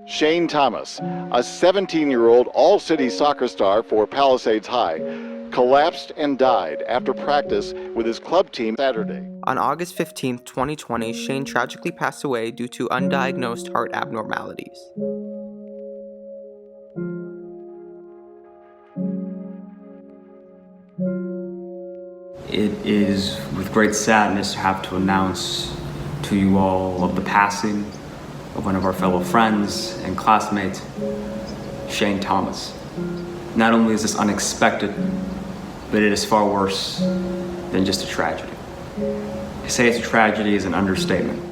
Shane Thomas, a 17-year-old all-city soccer star for Palisades High, collapsed and died after practice with his club team Saturday. On August 15, 2020, Shane tragically passed away due to undiagnosed heart abnormalities. It is with great sadness to have to announce to you all of the passing of one of our fellow friends and classmates, Shane Thomas. Not only is this unexpected, but it is far worse than just a tragedy. To say it's a tragedy is an understatement.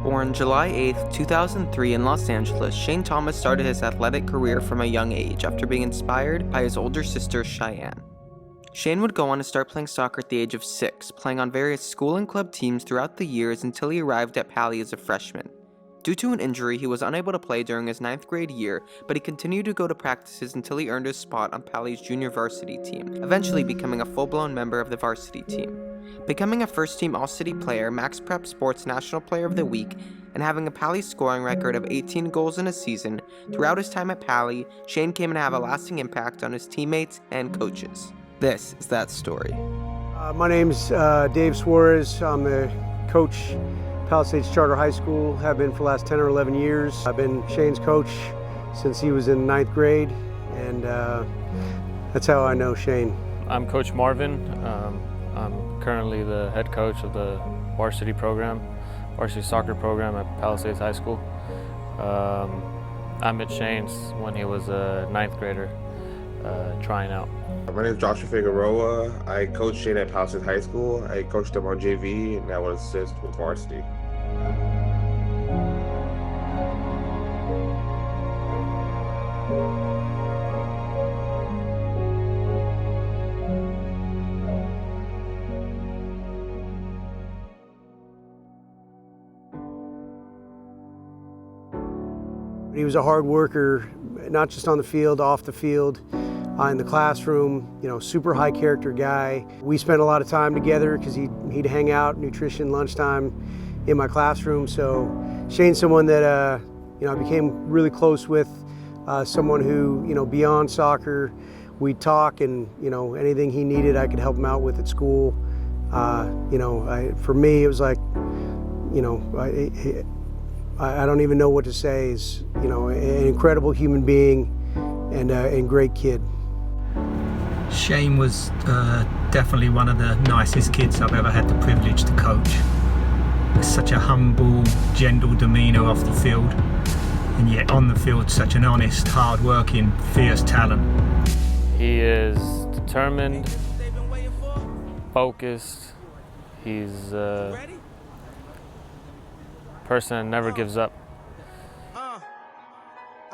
Born July 8, 2003 in Los Angeles, Shane Thomas started his athletic career from a young age after being inspired by his older sister, Cheyenne. Shane would go on to start playing soccer at the age of 6, playing on various school and club teams throughout the years until he arrived at Pali as a freshman. Due to an injury, he was unable to play during his 9th grade year, but he continued to go to practices until he earned his spot on Pali's junior varsity team, eventually becoming a full-blown member of the varsity team. Becoming a first-team All-City player, Max Prep Sports National Player of the Week, and having a Pali scoring record of 18 goals in a season, throughout his time at Pali, Shane came to have a lasting impact on his teammates and coaches. This is that story. My name's Dave Suarez. I'm the coach Palisades Charter High School, have been for the last 10 or 11 years. I've been Shane's coach since he was in 9th grade, and that's how I know Shane. I'm Coach Marvin. I'm currently the head coach of the varsity soccer program at Palisades High School. I met Shane's when he was a 9th grader trying out. My name is Joshua Figueroa. I coached Shane at Palisades High School. I coached him on JV, and I would assist with varsity. He was a hard worker, not just on the field, off the field, in the classroom, super high character guy. We spent a lot of time together because he'd hang out, nutrition, lunchtime in my classroom. So Shane's someone that I became really close with, someone who, beyond soccer, we'd talk, and anything he needed I could help him out with at school. For me, it was like, I don't even know what to say. He's, an incredible human being and great kid. Shane was definitely one of the nicest kids I've ever had the privilege to coach. Such a humble, gentle demeanour off the field, and yet on the field such an honest, hard-working, fierce talent. He is determined, focused. He's a person that never gives up.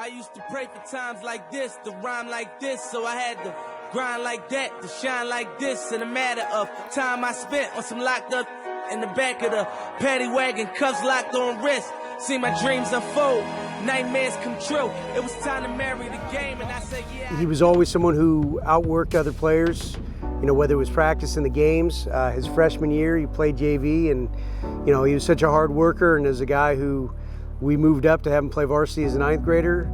I used to pray for times like this, to rhyme like this, so I had to grind like that, to shine like this. In a matter of time I spent on some locked up in the back of the paddy wagon, cuffs locked on wrist. See my dreams unfold, nightmares come true. It was time to marry the game, and I said, yeah. He was always someone who outworked other players, whether it was practice in the games. His freshman year, he played JV, and he was such a hard worker, and as a guy who we moved up to have him play varsity as a 9th grader,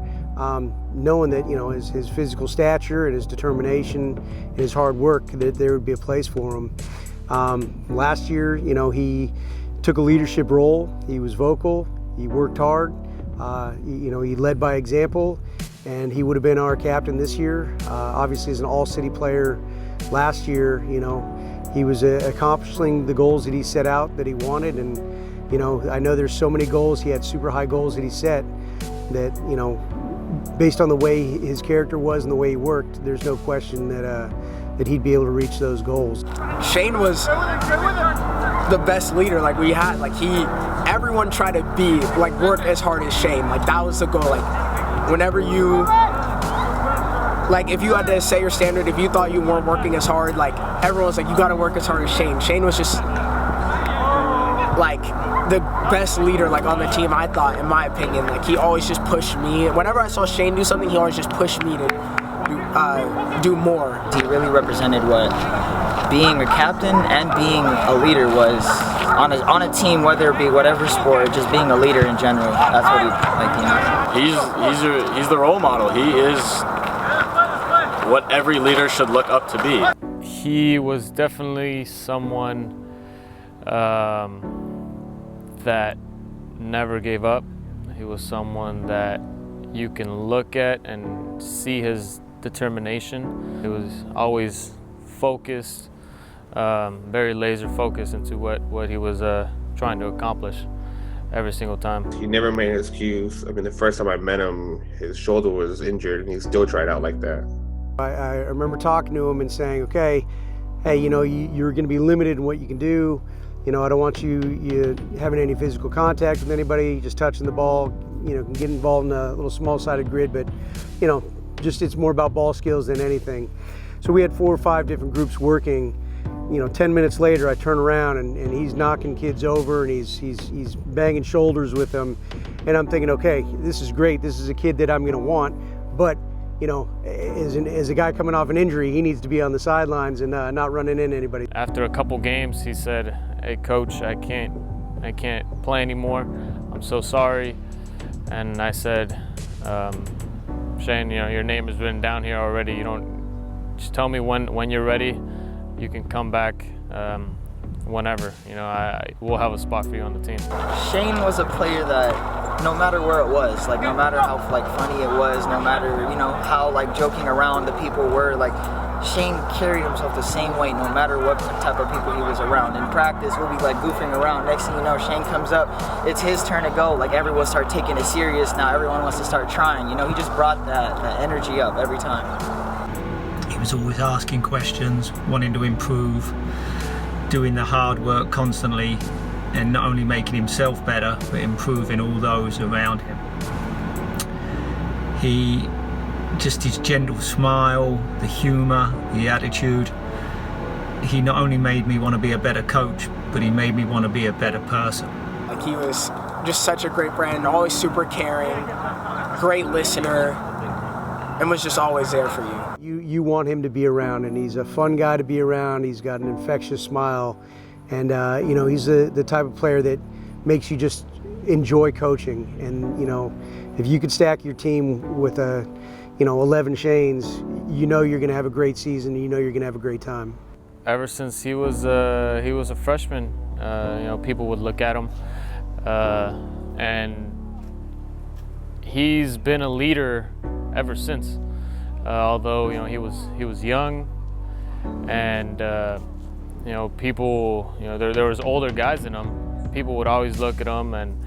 knowing that his physical stature and his determination and his hard work, that there would be a place for him. Last year, he took a leadership role. He was vocal. He worked hard. He led by example, and he would have been our captain this year. Obviously, as an all-city player last year, he was accomplishing the goals that he set out that he wanted, and I know there's so many goals. He had super high goals that he set that based on the way his character was and the way he worked, there's no question that he'd be able to reach those goals. Shane was the best leader like we had. Like everyone tried to be like work as hard as Shane. Like that was the goal. Like whenever you, like if you had to set your standard, if you thought you weren't working as hard, like everyone was like, you got to work as hard as Shane. Shane was just like the best leader like on the team, I thought, in my opinion. Like he always just pushed me. Whenever I saw Shane do something, he always just pushed me to do more. He really represented what being a captain and being a leader was on a team, whether it be whatever sport, just being a leader in general. That's what he's the role model. He is what every leader should look up to be. He was definitely someone that never gave up. He was someone that you can look at and see his determination. He was always focused, very laser focused into what he was trying to accomplish every single time. He never made an excuse. I mean, the first time I met him, his shoulder was injured and he still tried out like that. I remember talking to him and saying, okay, hey, you know, you're going to be limited in what you can do. You know, I don't want you having any physical contact with anybody, just touching the ball. You know, can get involved in a little small-sided grid, but, you know, just it's more about ball skills than anything. So we had 4 or 5 different groups working. You know, 10 minutes later, I turn around and he's knocking kids over and he's banging shoulders with them. And I'm thinking, okay, this is great. This is a kid that I'm going to want. But, you know, as a guy coming off an injury, he needs to be on the sidelines and not running into anybody. After a couple games, he said, "Hey, coach, I can't play anymore. I'm so sorry." And I said, "Shane, you know, your name has been down here already. You don't just tell me when you're ready. You can come back whenever. You know, we'll have a spot for you on the team." Shane was a player that, no matter where it was, like no matter how like funny it was, no matter, you know, how like joking around the people were, like Shane carried himself the same way no matter what type of people he was around. In practice, we'll be like goofing around. Next thing you know, Shane comes up, it's his turn to go. Like everyone start taking it serious now. Everyone wants to start trying. You know, he just brought that energy up every time. He was always asking questions, wanting to improve, doing the hard work constantly, and not only making himself better, but improving all those around him. Just his gentle smile, the humour, the attitude. He not only made me want to be a better coach, but he made me want to be a better person. Like he was just such a great friend, always super caring, great listener, and was just always there for you. You want him to be around, and he's a fun guy to be around. He's got an infectious smile, and you know, he's the type of player that makes you just enjoy coaching. And you know, if you could stack your team with 11 Shanes, you know you're going to have a great season. You know you're going to have a great time. Ever since he was a freshman, you know, people would look at him, and he's been a leader ever since. Although, you know, he was young, and you know, people, you know, there was older guys than him. People would always look at him and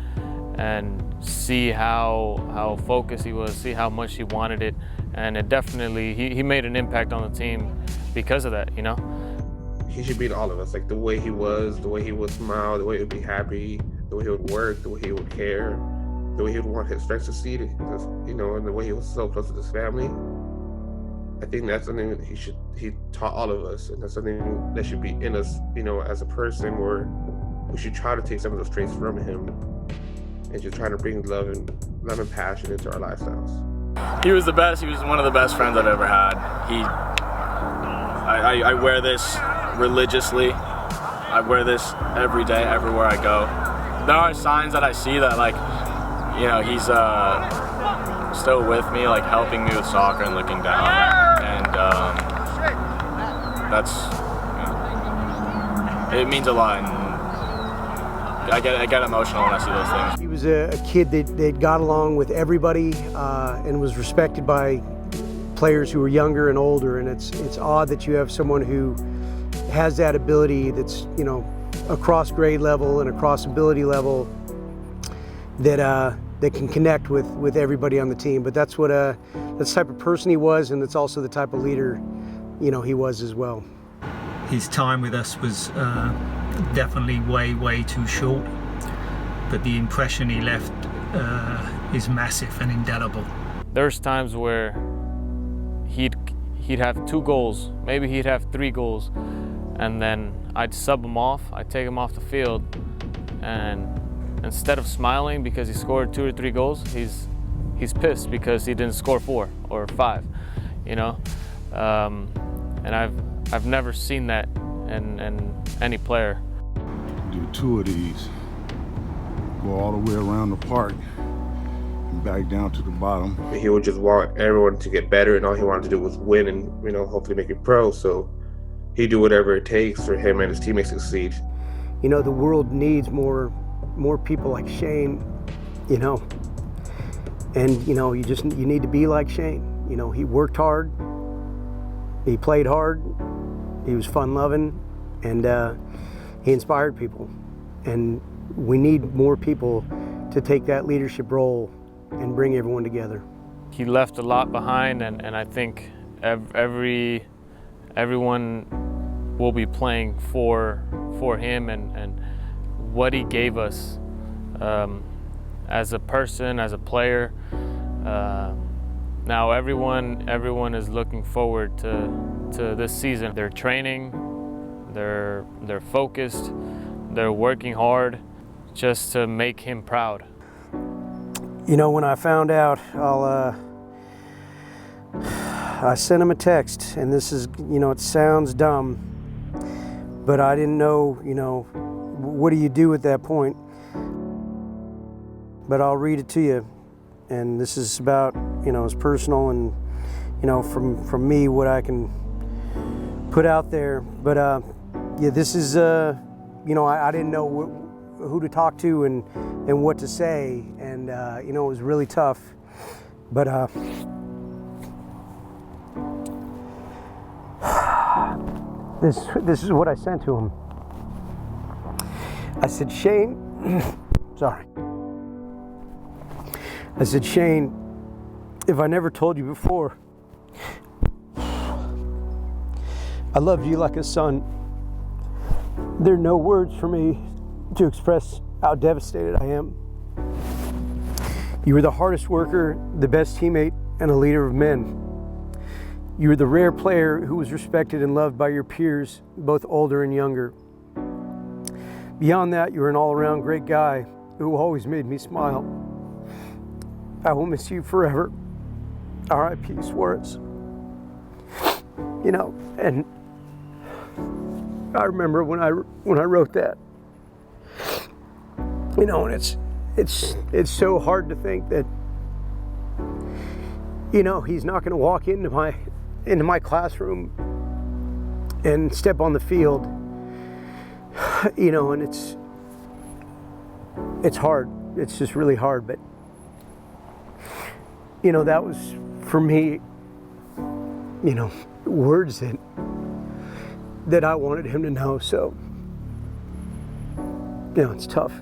see how focused he was, see how much he wanted it, and it definitely he made an impact on the team because of that, you know. He should be in all of us, like the way he was, the way he would smile, the way he would be happy, the way he would work, the way he would care, the way he would want his friends to see it, you know, and the way he was so close to his family. I think that's something that he taught all of us, and that's something that should be in us, you know, as a person, where we should try to take some of those traits from him and just try to bring love and passion into our lifestyles. He was the best. He was one of the best friends I've ever had. I wear this religiously. I wear this every day, everywhere I go. There are signs that I see that, like, you know, he's still with me, like helping me with soccer and looking down, and that's, you know, it means a lot, and I get emotional when I see those things. He was a kid that got along with everybody and was respected by players who were younger and older, and it's odd that you have someone who has that ability that's, you know, across grade level and across ability level, that that can connect with everybody on the team. But that's the type of person he was, and it's also the type of leader, he was as well. His time with us was definitely way too short, but the impression he left is massive and indelible. There's times where he'd have 2 goals, maybe he'd have 3 goals, and then I'd sub him off, I'd take him off the field, and instead of smiling because he scored 2 or 3 goals, he's pissed because he didn't score 4 or 5, and I've never seen that in any player. Do 2 of these, go all the way around the park and back down to the bottom. He would just want everyone to get better, and all he wanted to do was win and hopefully make it pro. So he'd do whatever it takes for him and his teammates to succeed. The world needs more people like Shane, and you need to be like Shane. He worked hard, he played hard, he was fun-loving, and he inspired people. And we need more people to take that leadership role and bring everyone together. He left a lot behind, and I think everyone will be playing for him and what he gave us as a person, as a player. Now everyone is looking forward to this season. They're training, they're focused, they're working hard just to make him proud. When I found out, I sent him a text, and this is, it sounds dumb, but I didn't know, what do you do at that point? But I'll read it to you, and this is about, it's personal and, from me, what I can put out there. But yeah, this is, I didn't know who to talk to and what to say, and it was really tough. But this is what I sent to him. I said, Shane, sorry. I said, Shane, if I never told you before, I loved you like a son. There are no words for me to express how devastated I am. You were the hardest worker, the best teammate, and a leader of men. You were the rare player who was respected and loved by your peers, both older and younger. Beyond that, you were an all-around great guy who always made me smile. I will miss you forever. R.I.P. Suarez. And I remember when I wrote that. And it's so hard to think that he's not going to walk into my classroom and step on the field. And it's hard. It's just really hard. But that was for me. Words that I wanted him to know. So it's tough.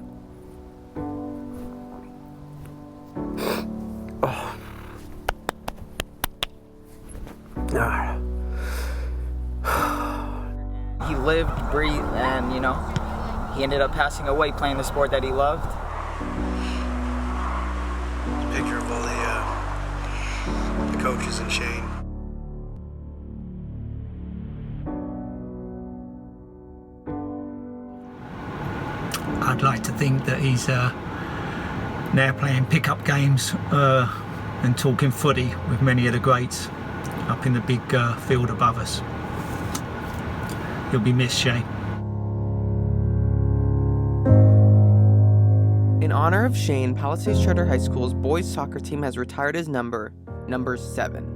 Oh. He lived, breathed, and he ended up passing away playing the sport that he loved. Picture of all the coaches and Shane. I'd like to think that he's now playing pickup games and talking footy with many of the greats up in the big field above us. He'll be missed, Shane. In honor of Shane, Palisades Charter High School's boys soccer team has retired his number 7.